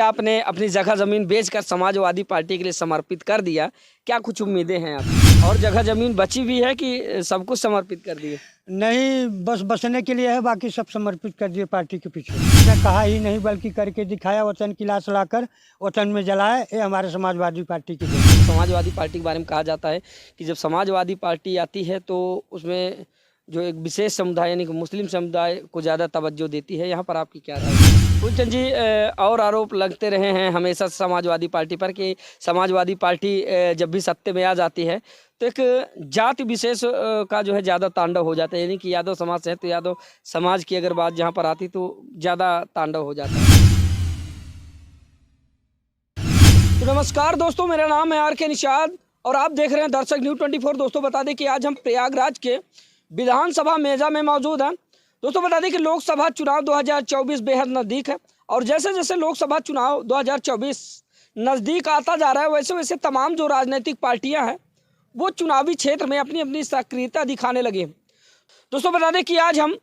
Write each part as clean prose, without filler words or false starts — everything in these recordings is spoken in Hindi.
आपने अपनी जगह ज़मीन बेचकर समाजवादी पार्टी के लिए समर्पित कर दिया, क्या कुछ उम्मीदें हैं आपकी? और जगह ज़मीन बची भी है कि सब कुछ समर्पित कर दिए? नहीं, बस बसने के लिए है, बाकी सब समर्पित कर दिए पार्टी के पीछे। उसने कहा ही नहीं बल्कि करके दिखाया, वतन की लाश लाकर वतन में जलाए, ये हमारे समाजवादी पार्टी की देन है। समाजवादी पार्टी के बारे में कहा जाता है कि जब समाजवादी पार्टी आती है तो उसमें जो एक विशेष समुदाय यानी कि मुस्लिम समुदाय को ज़्यादा तवज्जो देती है। यहाँ पर आपकी क्या राय है? फूलचंद जी, और आरोप लगते रहे हैं हमेशा समाजवादी पार्टी पर कि समाजवादी पार्टी जब भी सत्ते में आ जाती है तो एक जाति विशेष का जो है ज़्यादा तांडव हो जाता है, यानी कि यादव समाज से है तो यादव समाज की अगर बात जहाँ पर आती तो ज़्यादा तांडव हो जाता है। तो नमस्कार दोस्तों, मेरा नाम है RK निषाद और आप देख रहे हैं दर्शक न्यूज़ 24। दोस्तों बता दें कि आज हम प्रयागराज के विधानसभा मेजा में मौजूद हैं। दोस्तों बता दें कि लोकसभा चुनाव 2024 बेहद नज़दीक है और जैसे जैसे लोकसभा चुनाव 2024 नज़दीक आता जा रहा है वैसे वैसे तमाम जो राजनीतिक पार्टियां हैं वो चुनावी क्षेत्र में अपनी अपनी सक्रियता दिखाने लगी हैं। दोस्तों बता दें कि आज हम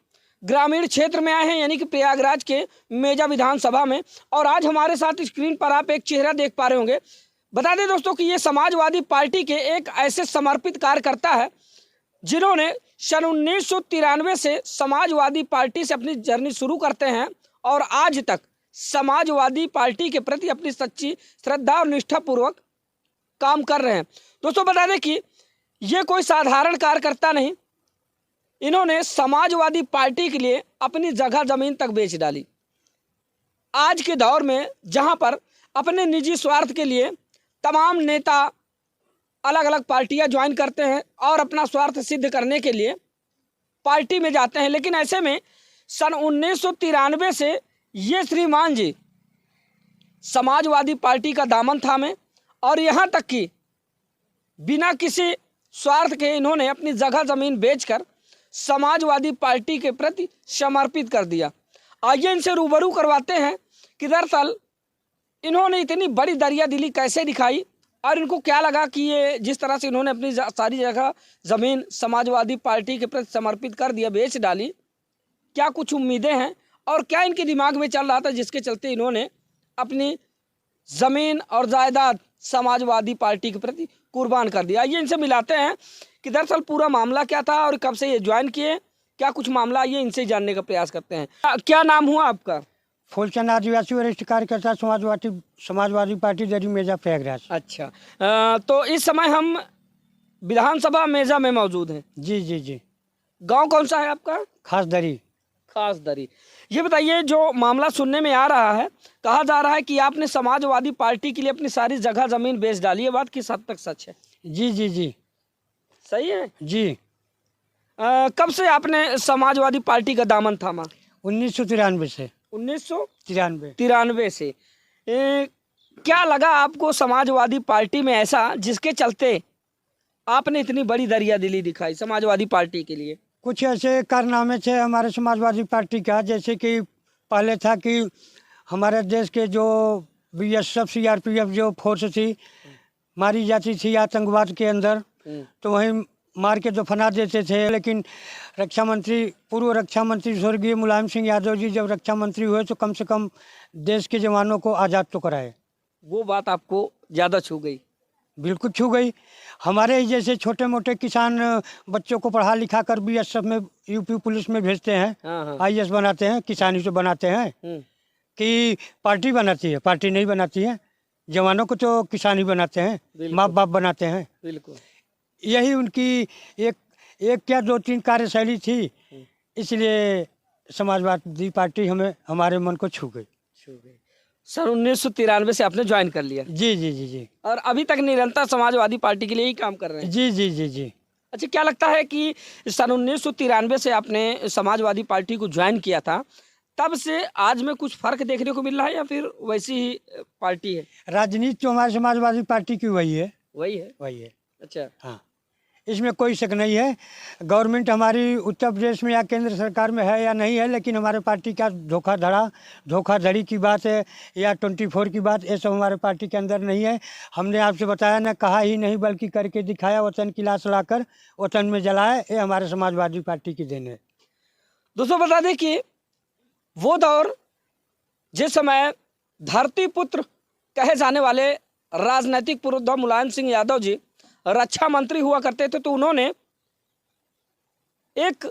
ग्रामीण क्षेत्र में आए हैं, यानी कि प्रयागराज के मेजा विधानसभा में, और आज हमारे साथ स्क्रीन पर आप एक चेहरा देख पा रहे होंगे। बता दें दोस्तों कि ये समाजवादी पार्टी के एक ऐसे समर्पित कार्यकर्ता है जिन्होंने सन 1993 से समाजवादी पार्टी से अपनी जर्नी शुरू करते हैं और आज तक समाजवादी पार्टी के प्रति अपनी सच्ची श्रद्धा और निष्ठापूर्वक काम कर रहे हैं। दोस्तों बता दें कि ये कोई साधारण कार्यकर्ता नहीं, इन्होंने समाजवादी पार्टी के लिए अपनी जगह जमीन तक बेच डाली। आज के दौर में जहां पर अपने निजी स्वार्थ के लिए तमाम नेता अलग अलग पार्टियां ज्वाइन करते हैं और अपना स्वार्थ सिद्ध करने के लिए पार्टी में जाते हैं, लेकिन ऐसे में सन 1993 से ये श्रीमान जी समाजवादी पार्टी का दामन थामे और यहाँ तक कि बिना किसी स्वार्थ के इन्होंने अपनी जगह ज़मीन बेचकर समाजवादी पार्टी के प्रति समर्पित कर दिया। आइए इनसे रूबरू करवाते हैं कि दरअसल इन्होंने इतनी बड़ी दरियादिली कैसे दिखाई और इनको क्या लगा कि ये जिस तरह से इन्होंने अपनी सारी जगह ज़मीन समाजवादी पार्टी के प्रति समर्पित कर दिया, बेच डाली, क्या कुछ उम्मीदें हैं और क्या इनके दिमाग में चल रहा था जिसके चलते इन्होंने अपनी ज़मीन और जायदाद समाजवादी पार्टी के प्रति कुर्बान कर दिया। आइए इनसे मिलाते हैं कि दरअसल पूरा मामला क्या था और कब से ये ज्वाइन किए, क्या कुछ मामला, आइए इनसे जानने का प्रयास करते हैं। क्या नाम हुआ आपका? फूलचंद, आदिवासी वरिष्ठ कार्यकर्ता समाजवादी पार्टी दरी मेजा प्रयागराज। अच्छा, तो इस समय हम विधानसभा मेजा में मौजूद हैं। जी जी जी। गांव कौन सा है आपका? खास दरी। खास दरी। ये बताइए, जो मामला सुनने में आ रहा है, कहा जा रहा है कि आपने समाजवादी पार्टी के लिए अपनी सारी जगह जमीन बेच डाली है, बात किस हद तक सच है? जी जी जी। सही है जी। कब से आपने समाजवादी पार्टी का दामन थामा? 1993 से। 1993 से। क्या लगा आपको समाजवादी पार्टी में ऐसा जिसके चलते आपने इतनी बड़ी दरियादिली दिखाई समाजवादी पार्टी के लिए? कुछ ऐसे कारनामे थे हमारे समाजवादी पार्टी का, जैसे कि पहले था कि हमारे देश के जो BSF CRPF जो फोर्स थी मारी जाती थी आतंकवाद के अंदर, तो वहीं मार के दफना देते थे। लेकिन पूर्व रक्षा मंत्री स्वर्गीय मुलायम सिंह यादव जी जब रक्षा मंत्री हुए तो कम से कम देश के जवानों को आज़ाद तो कराए। वो बात आपको ज़्यादा छू गई? बिल्कुल छू गई। हमारे ही जैसे छोटे मोटे किसान बच्चों को पढ़ा लिखा कर BSF में UP पुलिस में भेजते हैं। हाँ। IAS बनाते हैं, किसानी से बनाते हैं कि पार्टी बनाती है? पार्टी नहीं बनाती है, जवानों को तो किसानी बनाते हैं, माँ बाप बनाते हैं। बिल्कुल। यही उनकी एक क्या 2-3 कार्यशैली थी, इसलिए समाजवादी पार्टी हमारे मन को छू गई। सन 1993 से आपने ज्वाइन कर लिया? जी जी जी जी। और अभी तक निरंतर समाजवादी पार्टी के लिए ही काम कर रहे हैं? जी जी जी जी। अच्छा, क्या लगता है कि सन 1993 से आपने समाजवादी पार्टी को ज्वाइन किया था, तब से आज में कुछ फर्क देखने को मिल रहा है या फिर वैसी ही पार्टी है? राजनीति तो हमारी समाजवादी पार्टी की वही है। वही है? वही है। अच्छा। हाँ, इसमें कोई शक नहीं है। गवर्नमेंट हमारी उत्तर प्रदेश में या केंद्र सरकार में है या नहीं है, लेकिन हमारे पार्टी का धोखाधड़ी की बात है या 24 की बात, ये सब हमारे पार्टी के अंदर नहीं है। हमने आपसे बताया ना, कहा ही नहीं बल्कि करके दिखाया, वतन की लाश लाकर वतन में जलाए, ये हमारे समाजवादी पार्टी की देन है। दोस्तों बता दें कि वो दौर जिस समय धरती पुत्र कहे जाने वाले राजनीतिक पुरोधा मुलायम सिंह यादव जी रक्षा मंत्री हुआ करते थे, तो उन्होंने एक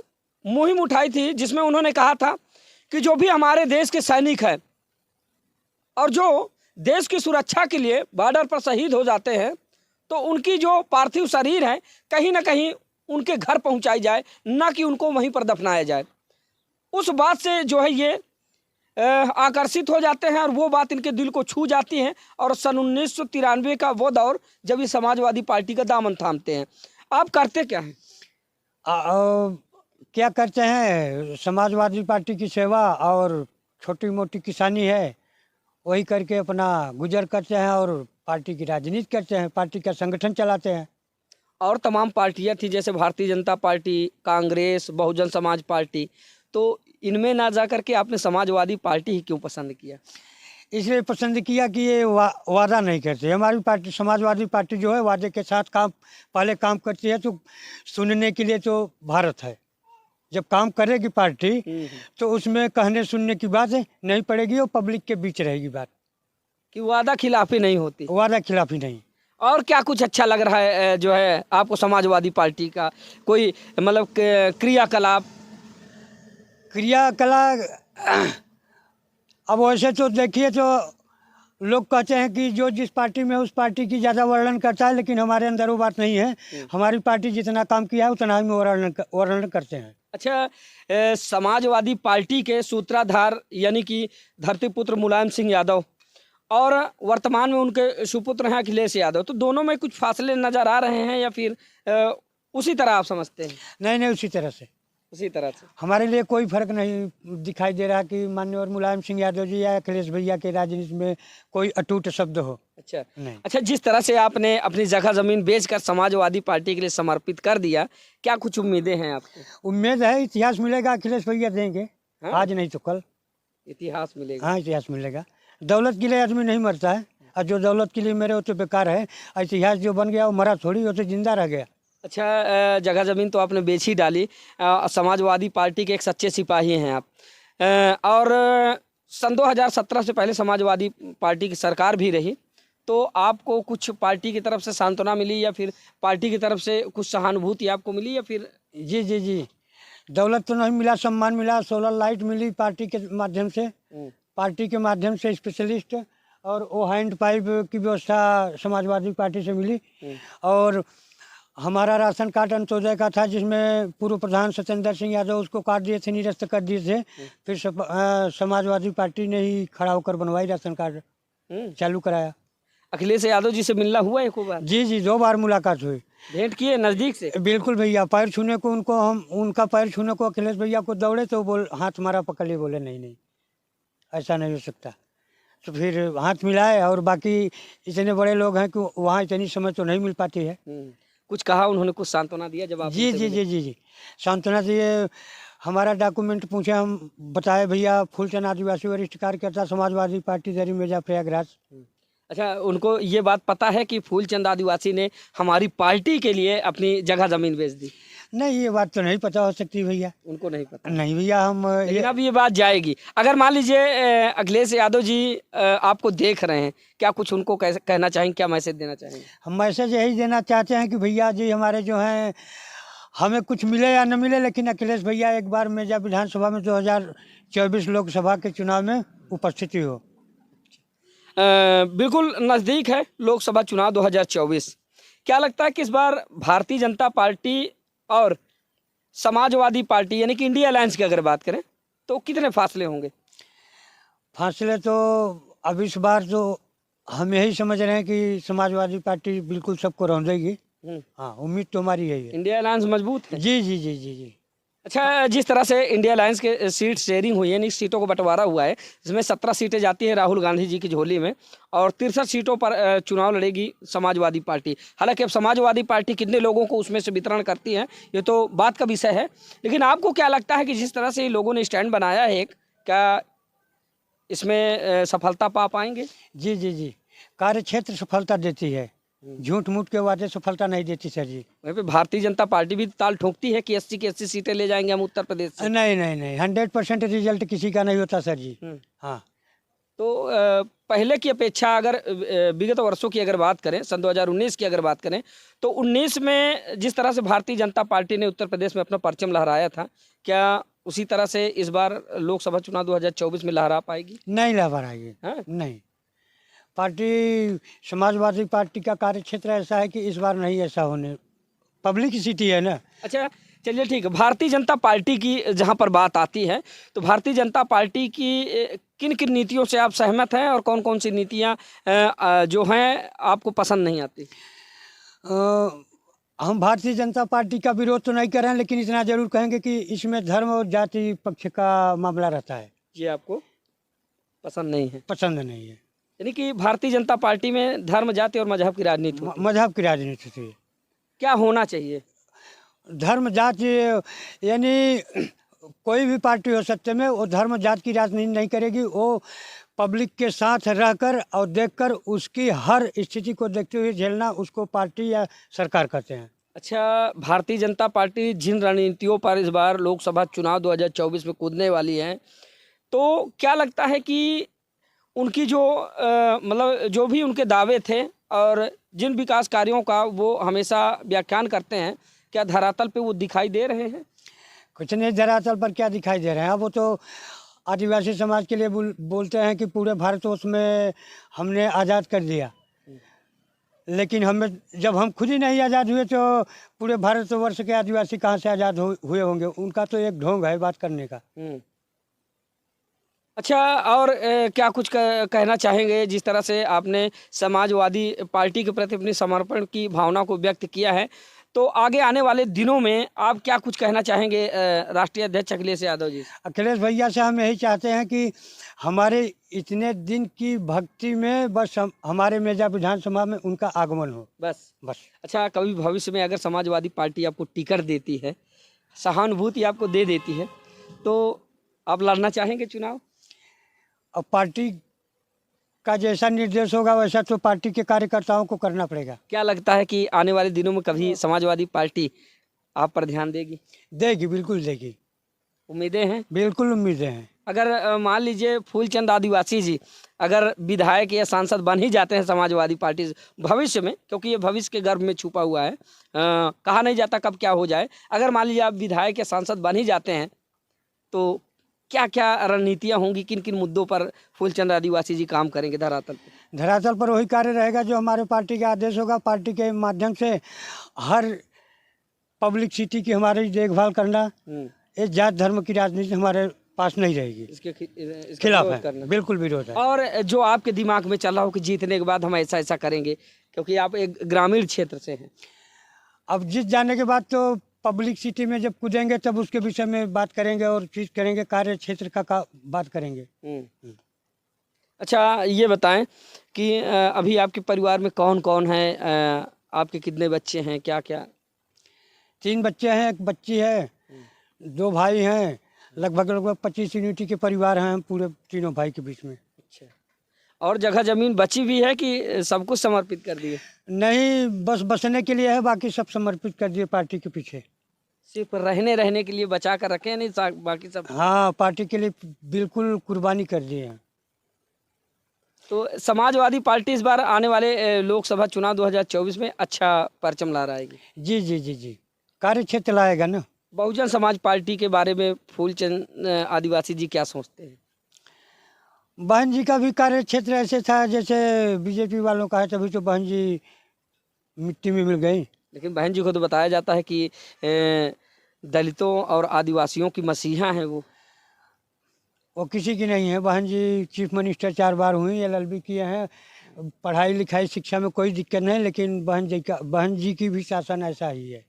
मुहिम उठाई थी जिसमें उन्होंने कहा था कि जो भी हमारे देश के सैनिक हैं और जो देश की सुरक्षा के लिए बॉर्डर पर शहीद हो जाते हैं, तो उनकी जो पार्थिव शरीर है कहीं ना कहीं उनके घर पहुंचाई जाए, ना कि उनको वहीं पर दफनाया जाए। उस बात से जो है ये आकर्षित हो जाते हैं और वो बात इनके दिल को छू जाती है, और सन 1993 का वो दौर जब ये समाजवादी पार्टी का दामन थामते हैं। आप करते क्या हैं? क्या करते हैं, समाजवादी पार्टी की सेवा और छोटी मोटी किसानी है, वही करके अपना गुजर करते हैं और पार्टी की राजनीति करते हैं, पार्टी का संगठन चलाते हैं। और तमाम पार्टियां थी जैसे भारतीय जनता पार्टी, कांग्रेस, बहुजन समाज पार्टी, तो इनमें ना जा करके आपने समाजवादी पार्टी ही क्यों पसंद किया? इसलिए पसंद किया कि ये वादा नहीं करते। हमारी पार्टी समाजवादी पार्टी जो है वादे के साथ पहले काम करती है, तो सुनने के लिए तो भारत है। जब काम करेगी पार्टी तो उसमें कहने सुनने की बात नहीं पड़ेगी और पब्लिक के बीच रहेगी बात, कि वादा खिलाफी नहीं होती। वादा खिलाफी नहीं। और क्या कुछ अच्छा लग रहा है जो है आपको समाजवादी पार्टी का? कोई मतलब क्रियाकलाप? अब वैसे तो देखिए तो लोग कहते हैं कि जो जिस पार्टी में उस पार्टी की ज़्यादा वर्णन करता है, लेकिन हमारे अंदर वो बात नहीं है। हमारी पार्टी जितना काम किया है उतना हम वर्णन करते हैं। अच्छा, समाजवादी पार्टी के सूत्रधार यानी कि धरतीपुत्र मुलायम सिंह यादव और वर्तमान में उनके सुपुत्र हैं अखिलेश यादव, तो दोनों में कुछ फासले नजर आ रहे हैं या फिर उसी तरह आप समझते हैं? नहीं, उसी तरह से। उसी तरह से हमारे लिए कोई फर्क नहीं दिखाई दे रहा कि माननीय मुलायम सिंह यादव जी या अखिलेश भैया के राजनीति में कोई अटूट शब्द हो। अच्छा नहीं। अच्छा, जिस तरह से आपने अपनी जगह जमीन बेचकर समाजवादी पार्टी के लिए समर्पित कर दिया, क्या कुछ उम्मीदें हैं आपको? उम्मीद है इतिहास मिलेगा, अखिलेश भैया देंगे। हाँ? आज नहीं तो कल इतिहास मिलेगा। हाँ, इतिहास मिलेगा। दौलत के लिए आदमी नहीं मरता है, और जो दौलत के लिए मेरे वो तो बेकार है। इतिहास जो बन गया वो मरा थोड़ी, वो तो जिंदा रह गया। अच्छा, जगह ज़मीन तो आपने बेच ही डाली। समाजवादी पार्टी के एक सच्चे सिपाही हैं आप। और सन 2017 से पहले समाजवादी पार्टी की सरकार भी रही, तो आपको कुछ पार्टी की तरफ से सांत्वना मिली या फिर पार्टी की तरफ से कुछ सहानुभूति आपको मिली या फिर? जी, दौलत तो नहीं मिला, सम्मान मिला, सोलर लाइट मिली पार्टी के माध्यम से। पार्टी के माध्यम से स्पेशलिस्ट और वो हैंड पाइप की व्यवस्था समाजवादी पार्टी से मिली। और हमारा राशन कार्ड अंत्योदय का था, जिसमें पूर्व प्रधान सत्येंद्र सिंह यादव उसको काट दिए थे, निरस्त कर दिए थे। फिर समाजवादी पार्टी ने ही खड़ा होकर बनवाई, राशन कार्ड चालू कराया। अखिलेश यादव जी से मिलना हुआ एक बार? जी, 2 बार मुलाकात हुई। भेंट किए नज़दीक से? बिल्कुल भैया, पैर छूने को उनका पैर छूने को अखिलेश भैया को दौड़े तो हाथ मारा पकड़ लिए, बोले नहीं ऐसा नहीं हो सकता। तो फिर हाथ मिलाए, और बाकी इतने बड़े लोग हैं कि वहाँ इतनी समय तो नहीं मिल पाती है। कुछ कहा उन्होंने? कुछ सांत्वना दिया जब आप? जी, सांत्वना दिए। हमारा डॉक्यूमेंट पूछे, हम बताए भैया फूलचंद आदिवासी वरिष्ठ कार्यकर्ता समाजवादी पार्टी दरी मेजा प्रयागराज। अच्छा, उनको ये बात पता है कि फूलचंद आदिवासी ने हमारी पार्टी के लिए अपनी जगह जमीन बेच दी? नहीं, ये बात तो नहीं पता हो सकती भैया। उनको नहीं पता? नहीं भैया, हम लेकिन अब ये बात जाएगी। अगर मान लीजिए अखिलेश यादव जी आपको देख रहे हैं, क्या कुछ उनको कहना चाहेंगे, क्या मैसेज देना चाहेंगे? हम मैसेज यही देना चाहते हैं कि भैया जी हमारे जो हैं, हमें कुछ मिले या न मिले, लेकिन अखिलेश भैया एक बार मेजा विधानसभा में 2024 लोकसभा के चुनाव में उपस्थिति हो। बिल्कुल नज़दीक है लोकसभा चुनाव 2024। क्या लगता है कि इस बार भारतीय जनता पार्टी और समाजवादी पार्टी यानी कि इंडिया अलायंस की अगर बात करें तो कितने फासले होंगे? फासले तो अब इस बार तो हम यही समझ रहे हैं कि समाजवादी पार्टी बिल्कुल सबको रौंदेगी। हाँ, उम्मीद तो हमारी यही है। इंडिया अलायंस मजबूत है? जी। अच्छा, जिस तरह से इंडिया अलायंस के सीट शेयरिंग हुई है, यानी सीटों को बंटवारा हुआ है, जिसमें 17 सीटें जाती हैं राहुल गांधी जी की झोली में और 63 सीटों पर चुनाव लड़ेगी समाजवादी पार्टी। हालांकि अब समाजवादी पार्टी कितने लोगों को उसमें से वितरण करती है ये तो बात का विषय है, लेकिन आपको क्या लगता है कि जिस तरह से लोगों ने स्टैंड बनाया है, क्या इसमें सफलता पा पाएंगे? जी, कार्य क्षेत्र सफलता देती है, झूठ मूठ के वादे सफलता नहीं देती सर जी। वहीं पे भारतीय जनता पार्टी भी ताल ठोकती है कि 80 की 80 सीटें ले जाएंगे हम उत्तर प्रदेश से। नहीं, 100% रिजल्ट किसी का नहीं होता सर जी। हाँ, तो पहले की अपेक्षा अगर विगत वर्षों की अगर बात करें, सन 2019 की अगर बात करें, तो 19 में जिस तरह से भारतीय जनता पार्टी ने उत्तर प्रदेश में अपना परचम लहराया था, क्या उसी तरह से इस बार लोकसभा चुनाव 2024 में लहरा पाएगी? नहीं ला पाएगी। हाँ? नहीं, पार्टी समाजवादी पार्टी का कार्यक्षेत्र ऐसा है कि इस बार नहीं ऐसा होने, पब्लिक सिटी है ना। अच्छा, चलिए ठीक है। भारतीय जनता पार्टी की जहाँ पर बात आती है, तो भारतीय जनता पार्टी की किन किन नीतियों से आप सहमत हैं और कौन कौन सी नीतियाँ जो हैं आपको पसंद नहीं आती? हम भारतीय जनता पार्टी का विरोध तो नहीं कर रहे हैं, लेकिन इतना जरूर कहेंगे कि इसमें धर्म और जाति पक्ष का मामला रहता है, ये आपको पसंद नहीं है? पसंद नहीं है। यानी कि भारतीय जनता पार्टी में धर्म, जाति और मजहब की राजनीति होती है। मजहब की राजनीति थी। क्या होना चाहिए? धर्म जाति यानी कोई भी पार्टी हो सत्य में, वो धर्म जाति की राजनीति नहीं करेगी। वो पब्लिक के साथ रहकर और देखकर उसकी हर स्थिति को देखते हुए झेलना, उसको पार्टी या सरकार कहते हैं। अच्छा, भारतीय जनता पार्टी जिन रणनीतियों पर इस बार लोकसभा चुनाव 2024 में कूदने वाली है, तो क्या लगता है कि उनकी जो मतलब जो भी उनके दावे थे और जिन विकास कार्यों का वो हमेशा व्याख्यान करते हैं, क्या धरातल पे वो दिखाई दे रहे हैं? कुछ नहीं, धरातल पर क्या दिखाई दे रहे हैं। वो तो आदिवासी समाज के लिए बोलते हैं कि पूरे भारतवर्ष में हमने आज़ाद कर दिया, लेकिन हमें जब हम खुद ही नहीं आज़ाद हुए तो पूरे भारतवर्ष के आदिवासी कहाँ से आज़ाद हुए होंगे। उनका तो एक ढोंग है बात करने का। अच्छा, और क्या कुछ कहना चाहेंगे? जिस तरह से आपने समाजवादी पार्टी के प्रति अपने समर्पण की भावना को व्यक्त किया है, तो आगे आने वाले दिनों में आप क्या कुछ कहना चाहेंगे राष्ट्रीय अध्यक्ष अखिलेश यादव जी? अखिलेश भैया से हम यही चाहते हैं कि हमारे इतने दिन की भक्ति में बस हमारे मेजा विधानसभा में उनका आगमन हो, बस। अच्छा, कभी भविष्य में अगर समाजवादी पार्टी आपको टिकट देती है, सहानुभूति आपको दे देती है, तो आप लड़ना चाहेंगे चुनाव? अब पार्टी का जैसा निर्देश होगा वैसा तो पार्टी के कार्यकर्ताओं को करना पड़ेगा। क्या लगता है कि आने वाले दिनों में कभी समाजवादी पार्टी आप पर ध्यान देगी? देगी, बिल्कुल देगी। उम्मीदें हैं? बिल्कुल उम्मीदें हैं। अगर मान लीजिए फूलचंद आदिवासी जी अगर विधायक या सांसद बन ही जाते हैं समाजवादी पार्टी से भविष्य में, क्योंकि ये भविष्य के गर्भ में छुपा हुआ है, कहा नहीं जाता कब क्या हो जाए, अगर मान लीजिए आप विधायक या सांसद बन ही जाते हैं, तो क्या क्या रणनीतियाँ होंगी, किन किन मुद्दों पर फूलचंद आदिवासी जी काम करेंगे धरातल पर? धरातल पर वही कार्य रहेगा जो हमारे पार्टी का आदेश होगा। पार्टी के माध्यम से हर पब्लिक सिटी की हमारी देखभाल करना। इस जात धर्म की राजनीति हमारे पास नहीं रहेगी, इसके खिलाफ है, बिल्कुल विरोध है। और जो आपके दिमाग में चल रहा हो कि जीतने के बाद हम ऐसा ऐसा करेंगे, क्योंकि आप एक ग्रामीण क्षेत्र से हैं, अब जीत जाने के बाद तो पब्लिक सिटी में जब कूदेंगे तब उसके विषय में बात करेंगे और चीज करेंगे, कार्य क्षेत्र का बात करेंगे। अच्छा, ये बताएं कि अभी आपके परिवार में कौन कौन है, आपके कितने बच्चे हैं, क्या क्या? 3 बच्चे हैं, 1 बच्ची है, 2 भाई हैं, लगभग 25 यूनिटी के परिवार हैं हम पूरे तीनों भाई के बीच में। अच्छा, और जगह जमीन बची भी है कि सब कुछ समर्पित कर दिए? नहीं, बस बसने के लिए है, बाकी सब समर्पित कर दिए पार्टी के पीछे। सिर्फ रहने के लिए बचा कर रखे हैं, नहीं बाकी सब? हाँ, पार्टी के लिए बिल्कुल कुर्बानी कर दिए हैं। तो समाजवादी पार्टी इस बार आने वाले लोकसभा चुनाव 2024 में अच्छा परचम ला रहेगी? जी जी जी जी, कार्य क्षेत्र लाएगा ना। बहुजन समाज पार्टी के बारे में फूलचंद आदिवासी जी क्या सोचते हैं? बहन जी का भी कार्य क्षेत्र ऐसे था जैसे बीजेपी वालों का है, तभी तो बहन जी मिट्टी में मिल गई। लेकिन बहन जी को तो बताया जाता है कि दलितों और आदिवासियों की मसीहा हैं वो किसी की नहीं है। बहन जी चीफ मिनिस्टर 4 बार हुई, LLB किए हैं, पढ़ाई लिखाई शिक्षा में कोई दिक्कत नहीं, लेकिन बहन जी की भी शासन ऐसा ही है,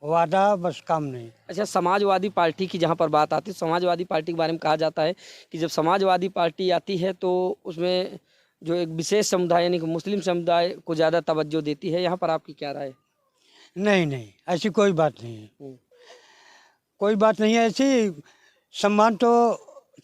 वादा बस काम नहीं। अच्छा, समाजवादी पार्टी की जहाँ पर बात आती है, समाजवादी पार्टी के बारे में कहा जाता है कि जब समाजवादी पार्टी आती है तो उसमें जो एक विशेष समुदाय यानी कि मुस्लिम समुदाय को ज़्यादा तवज्जो देती है, यहाँ पर आपकी क्या राय है? नहीं, ऐसी कोई बात नहीं है, कोई बात नहीं है ऐसी। सम्मान तो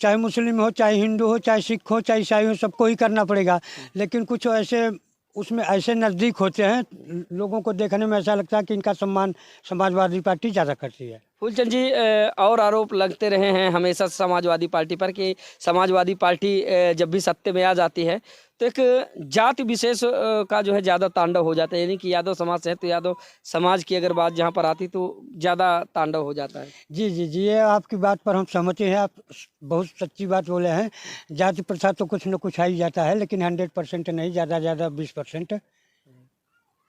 चाहे मुस्लिम हो, चाहे हिंदू हो, चाहे सिख हो, चाहे ईसाई हो, सबको ही करना पड़ेगा, लेकिन कुछ ऐसे उसमें ऐसे नज़दीक होते हैं, लोगों को देखने में ऐसा लगता है कि इनका सम्मान समाजवादी पार्टी ज़्यादा करती है। फूलचंद जी, और आरोप लगते रहे हैं हमेशा समाजवादी पार्टी पर कि समाजवादी पार्टी जब भी सत्ते में आ जाती है तो एक जाति विशेष का जो है ज़्यादा तांडव हो जाता है, यानी कि यादव समाज से है तो यादव समाज की अगर बात जहाँ पर आती तो ज़्यादा तांडव हो जाता है। जी जी जी, ये आपकी बात पर हम सहमत हैं। आप बहुत सच्ची बात बोले हैं। जाति प्रथा तो कुछ न कुछ आ ही जाता है, लेकिन 100% नहीं, ज़्यादा 20%।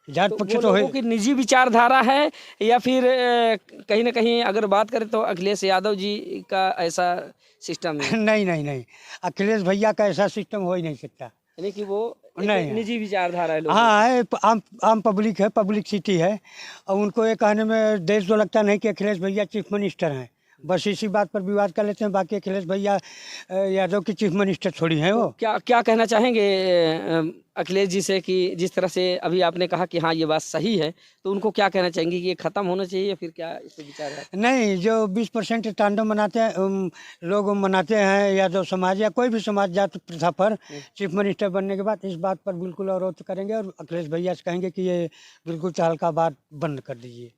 जात तो पक्ष वो तो है। लोगों की निजी विचारधारा है या फिर कहीं ना कहीं अगर बात करें तो अखिलेश यादव जी का ऐसा सिस्टम है, नहीं नहीं नहीं, अखिलेश भैया का ऐसा सिस्टम हो ही नहीं सकता। यानी कि वो एक नहीं है। निजी विचारधारा है लोगों हाँ है, आम पब्लिक है, पब्लिक सिटी है। और उनको ये कहने में देश तो लगता नहीं कि अखिलेश भैया चीफ मिनिस्टर हैं। बस इसी बात पर विवाद कर लेते हैं। बाकी अखिलेश भैया यादव की चीफ मिनिस्टर थोड़ी हैं तो वो। क्या क्या कहना चाहेंगे अखिलेश जी से कि जिस तरह से अभी आपने कहा कि हाँ ये बात सही है, तो उनको क्या कहना चाहेंगे कि ये खत्म होना चाहिए या फिर क्या इस पे विचार है? नहीं, जो 20% तांडव मनाते हैं लोग मनाते हैं, यादव समाज या कोई भी समाज जात प्रथा पर चीफ मिनिस्टर बनने के बाद, इस बात पर बिल्कुल अवरोध करेंगे और अखिलेश भैया से कहेंगे कि ये बिल्कुल तहलका बात बंद कर दीजिए।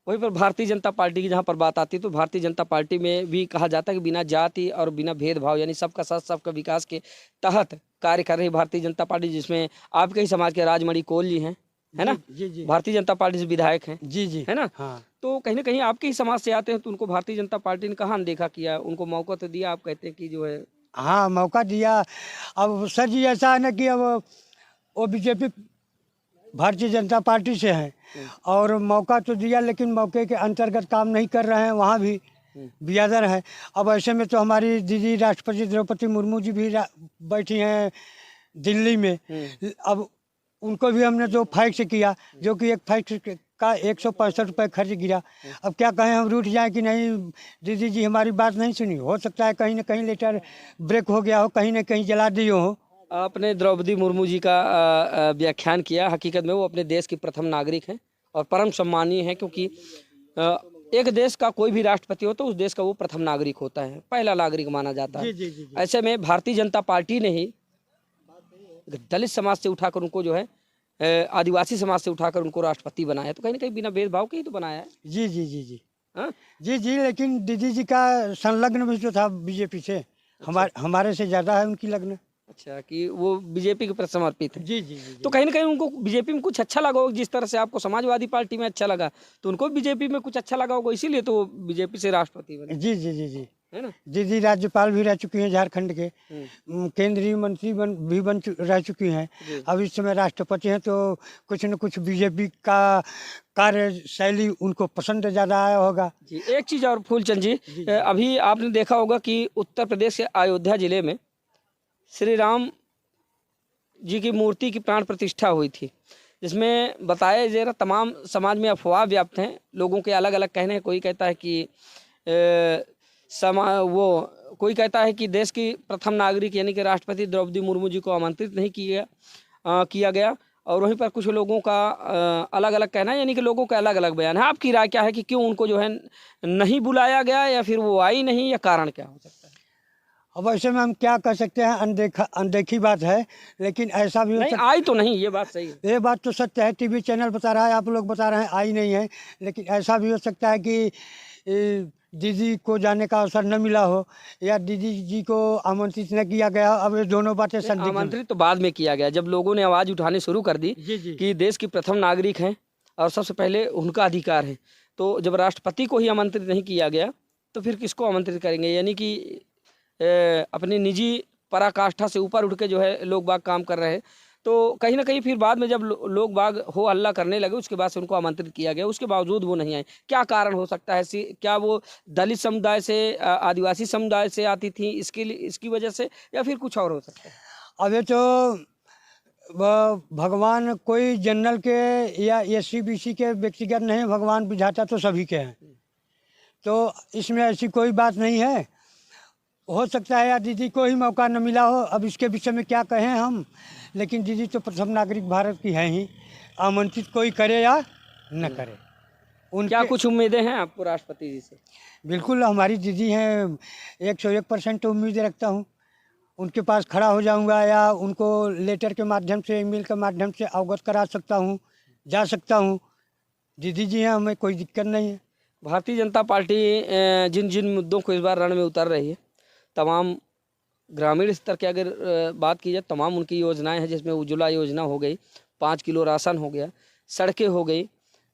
वहीं पर भारतीय जनता पार्टी की जहाँ पर बात आती है तो भारतीय जनता पार्टी में भी कहा जाता है कि बिना जाति और बिना भेदभाव यानी सबका साथ सबका विकास के तहत कार्य कर रही भारतीय जनता पार्टी, जिसमें आपके ही समाज के राजमणि कौल जी हैं, है ना? जी जी भारतीय जनता पार्टी से विधायक हैं, जी जी, है ना? हाँ तो कहीं ना कहीं आपके ही समाज से आते हैं तो उनको भारतीय जनता पार्टी ने कहाँ अनदेखा किया, उनको मौका तो दिया, आप कहते हैं कि जो है हाँ, मौका दिया। अब सर जी ऐसा है ना कि अब वो बीजेपी भारतीय जनता पार्टी से हैं और मौका तो दिया, लेकिन मौके के अंतर्गत काम नहीं कर रहे हैं, वहाँ भी बियादर है। अब ऐसे में तो हमारी दीदी राष्ट्रपति द्रौपदी मुर्मू जी भी बैठी हैं दिल्ली में। अब उनको भी हमने जो फाइट से किया, जो कि एक फाइट का 165 रुपये खर्च गिरा। अब क्या कहें, हम रूठ जाएं कि नहीं दीदी जी हमारी बात नहीं सुनी। हो सकता है कहीं ना कहीं लेटर ब्रेक हो गया हो, कहीं ना कहीं जला दिए हो। आपने द्रौपदी मुर्मू जी का व्याख्यान किया। हकीकत में वो अपने देश की प्रथम नागरिक हैं और परम सम्मानीय हैं, क्योंकि एक देश का कोई भी राष्ट्रपति हो तो उस देश का वो प्रथम नागरिक होता है, पहला नागरिक माना जाता है। जी। ऐसे में भारतीय जनता पार्टी ने ही दलित समाज से उठाकर उनको जो है आदिवासी समाज से उठाकर उनको राष्ट्रपति बनाया, तो कहीं ना कहीं बिना भेदभाव के ही तो बनाया है। जी जी जी जी हाँ? जी जी, लेकिन दीदी जी का संलग्न भी तो था बीजेपी से। हमारे से ज़्यादा है उनकी लगन। अच्छा, कि वो बीजेपी के प्रति समर्पित है। जी जी जी तो कहीं ना कहीं उनको बीजेपी में कुछ अच्छा लगा होगा, जिस तरह से आपको समाजवादी पार्टी में अच्छा लगा तो उनको बीजेपी में कुछ अच्छा लगा होगा, इसीलिए तो वो बीजेपी से राष्ट्रपति बने, जी जी जी जी है ना? दीदी राज्यपाल भी रह चुकी हैं झारखंड के। केंद्रीय मंत्री रह चुकी हैं। जी। अब इस समय राष्ट्रपति हैं, तो कुछ न कुछ बीजेपी का कार्यशैली उनको पसंद ज़्यादा आया होगा। जी, एक चीज़ और फूलचंद जी, अभी आपने देखा होगा कि उत्तर प्रदेश के अयोध्या जिले में श्री राम जी की मूर्ति की प्राण प्रतिष्ठा हुई थी, जिसमें बताया जा रहा तमाम समाज में अफवाह व्याप्त हैं, लोगों के अलग अलग कहने हैं। कोई कहता है कि कोई कहता है कि देश की प्रथम नागरिक यानी कि राष्ट्रपति द्रौपदी मुर्मू जी को आमंत्रित नहीं किया गया, और वहीं पर कुछ लोगों का अलग अलग कहना है, यानी कि लोगों का अलग अलग बयान है। आपकी राय क्या है कि क्यों उनको जो है नहीं बुलाया गया, या फिर वो आई नहीं, या कारण क्या हो सकता है? अब ऐसे में हम क्या कह सकते हैं, अनदेखी बात है, लेकिन ऐसा भी हो नहीं, आई तो नहीं, ये बात सही है। ये बात तो सत्य है। टीवी चैनल बता रहा है, आप लोग बता रहे हैं आई नहीं है, लेकिन ऐसा भी हो सकता है कि दीदी को जाने का अवसर न मिला हो, या दीदी जी को आमंत्रित न किया गया हो। अब ये दोनों बातें संदिग्ध हैं। आमंत्रित तो बाद में किया गया, जब लोगों ने आवाज़ उठानी शुरू कर दी जी जी कि देश की प्रथम नागरिक हैं और सबसे पहले उनका अधिकार है, तो जब राष्ट्रपति को ही आमंत्रित नहीं किया गया तो फिर किसको आमंत्रित करेंगे? यानी कि अपनी निजी पराकाष्ठा से ऊपर उठ के जो है लोग बाग काम कर रहे हैं, तो कहीं ना कहीं फिर बाद में जब लोग बाग हो हल्ला करने लगे, उसके बाद से उनको आमंत्रित किया गया, उसके बावजूद वो नहीं आए। क्या कारण हो सकता है? क्या वो दलित समुदाय से आदिवासी समुदाय से आती थी, इसकी वजह से, या फिर कुछ और हो सकता है? अब ये तो भगवान कोई जनरल के या SC BC के व्यक्तिगत नहीं, भगवान बुझाता तो सभी के हैं, तो इसमें ऐसी कोई बात नहीं है। हो सकता है या दीदी को ही मौका न मिला हो। अब इसके विषय में क्या कहें हम, लेकिन दीदी तो प्रथम नागरिक भारत की है ही, आमंत्रित कोई करे या न करे। क्या कुछ उम्मीदें हैं आपको राष्ट्रपति जी से? बिल्कुल हमारी दीदी हैं, 101% उम्मीद रखता हूँ। उनके पास खड़ा हो जाऊंगा, या उनको लेटर के माध्यम से, ईमेल के माध्यम से अवगत करा सकता हूँ, जा सकता हूँ। दीदी जी हैं, हमें कोई दिक्कत नहीं है। भारतीय जनता पार्टी जिन जिन मुद्दों को इस बार रण में उतर रही है, तमाम ग्रामीण स्तर की अगर बात की जाए, तमाम उनकी योजनाएं हैं, जिसमें उज्ज्वला योजना हो गई, 5 किलो राशन हो गया, सड़कें हो गई,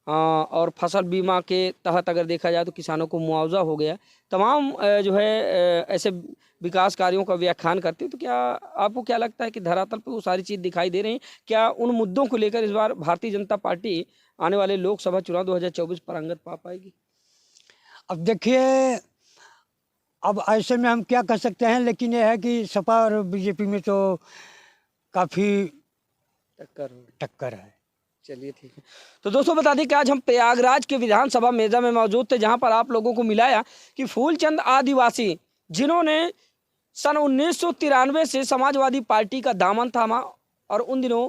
और फसल बीमा के तहत अगर देखा जाए तो किसानों को मुआवजा हो गया। तमाम जो है ऐसे विकास कार्यों का व्याख्यान करते हैं। तो क्या आपको क्या लगता है कि धरातल पर वो सारी चीज़ दिखाई दे रही हैं? क्या उन मुद्दों को लेकर इस बार भारतीय जनता पार्टी आने वाले लोकसभा चुनाव 2024 पर अंगत पा पाएगी? अब देखिए, अब ऐसे में हम क्या कर सकते हैं, लेकिन ये है कि सपा और बीजेपी में तो काफ़ी टक्कर है। चलिए ठीक है। तो दोस्तों बता दें कि आज हम प्रयागराज के विधानसभा मेजा में मौजूद थे, जहां पर आप लोगों को मिलाया कि फूलचंद आदिवासी, जिन्होंने सन 1993 से समाजवादी पार्टी का दामन थामा, और उन दिनों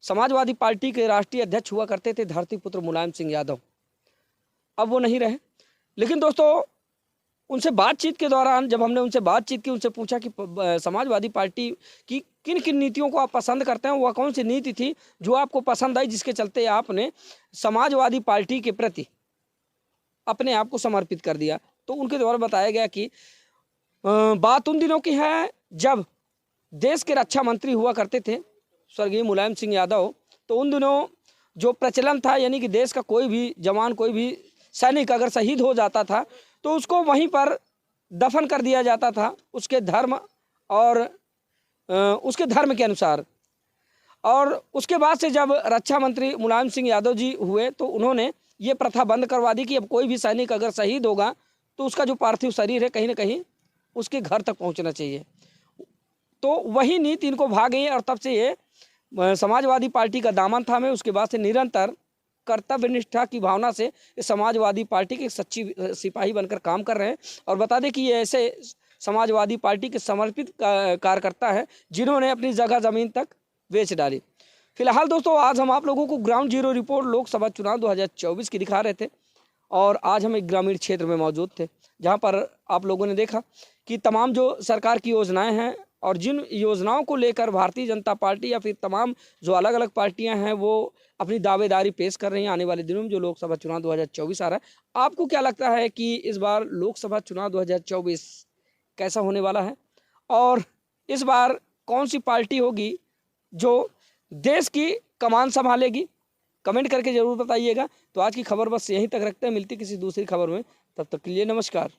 समाजवादी पार्टी के राष्ट्रीय अध्यक्ष हुआ करते थे धरतीपुत्र मुलायम सिंह यादव। अब वो नहीं रहे, लेकिन दोस्तों उनसे बातचीत के दौरान जब हमने उनसे बातचीत की, उनसे पूछा कि समाजवादी पार्टी की किन किन नीतियों को आप पसंद करते हैं, वह कौन सी नीति थी जो आपको पसंद आई, जिसके चलते आपने समाजवादी पार्टी के प्रति अपने आप को समर्पित कर दिया। तो उनके द्वारा बताया गया कि बात उन दिनों की है जब देश के रक्षा मंत्री हुआ करते थे स्वर्गीय मुलायम सिंह यादव। तो उन दिनों जो प्रचलन था, यानी कि देश का कोई भी जवान, कोई भी सैनिक अगर शहीद हो जाता था तो उसको वहीं पर दफन कर दिया जाता था, उसके धर्म और उसके धर्म के अनुसार। और उसके बाद से जब रक्षा मंत्री मुलायम सिंह यादव जी हुए तो उन्होंने ये प्रथा बंद करवा दी कि अब कोई भी सैनिक अगर शहीद होगा तो उसका जो पार्थिव शरीर है कहीं ना कहीं उसके घर तक पहुंचना चाहिए। तो वही नीति इनको भा गई, और तब से ये समाजवादी पार्टी का दामन थामे, उसके बाद से निरंतर कर्तव्य निष्ठा की भावना से इस समाजवादी पार्टी के सच्ची सिपाही बनकर काम कर रहे हैं। और बता दें कि ये ऐसे समाजवादी पार्टी के समर्पित कार्यकर्ता है जिन्होंने अपनी जगह ज़मीन तक बेच डाली। फिलहाल दोस्तों आज हम आप लोगों को ग्राउंड जीरो रिपोर्ट लोकसभा चुनाव 2024 की दिखा रहे थे, और आज हम एक ग्रामीण क्षेत्र में मौजूद थे जहाँ पर आप लोगों ने देखा कि तमाम जो सरकार की योजनाएँ हैं और जिन योजनाओं को लेकर भारतीय जनता पार्टी या फिर तमाम जो अलग अलग पार्टियां हैं वो अपनी दावेदारी पेश कर रही हैं आने वाले दिनों में जो लोकसभा चुनाव 2024 आ रहा है। आपको क्या लगता है कि इस बार लोकसभा चुनाव 2024 कैसा होने वाला है, और इस बार कौन सी पार्टी होगी जो देश की कमान संभालेगी? कमेंट करके ज़रूर बताइएगा। तो आज की खबर बस यहीं तक रखते हैं, मिलती किसी दूसरी खबर में, तब तक के लिए नमस्कार।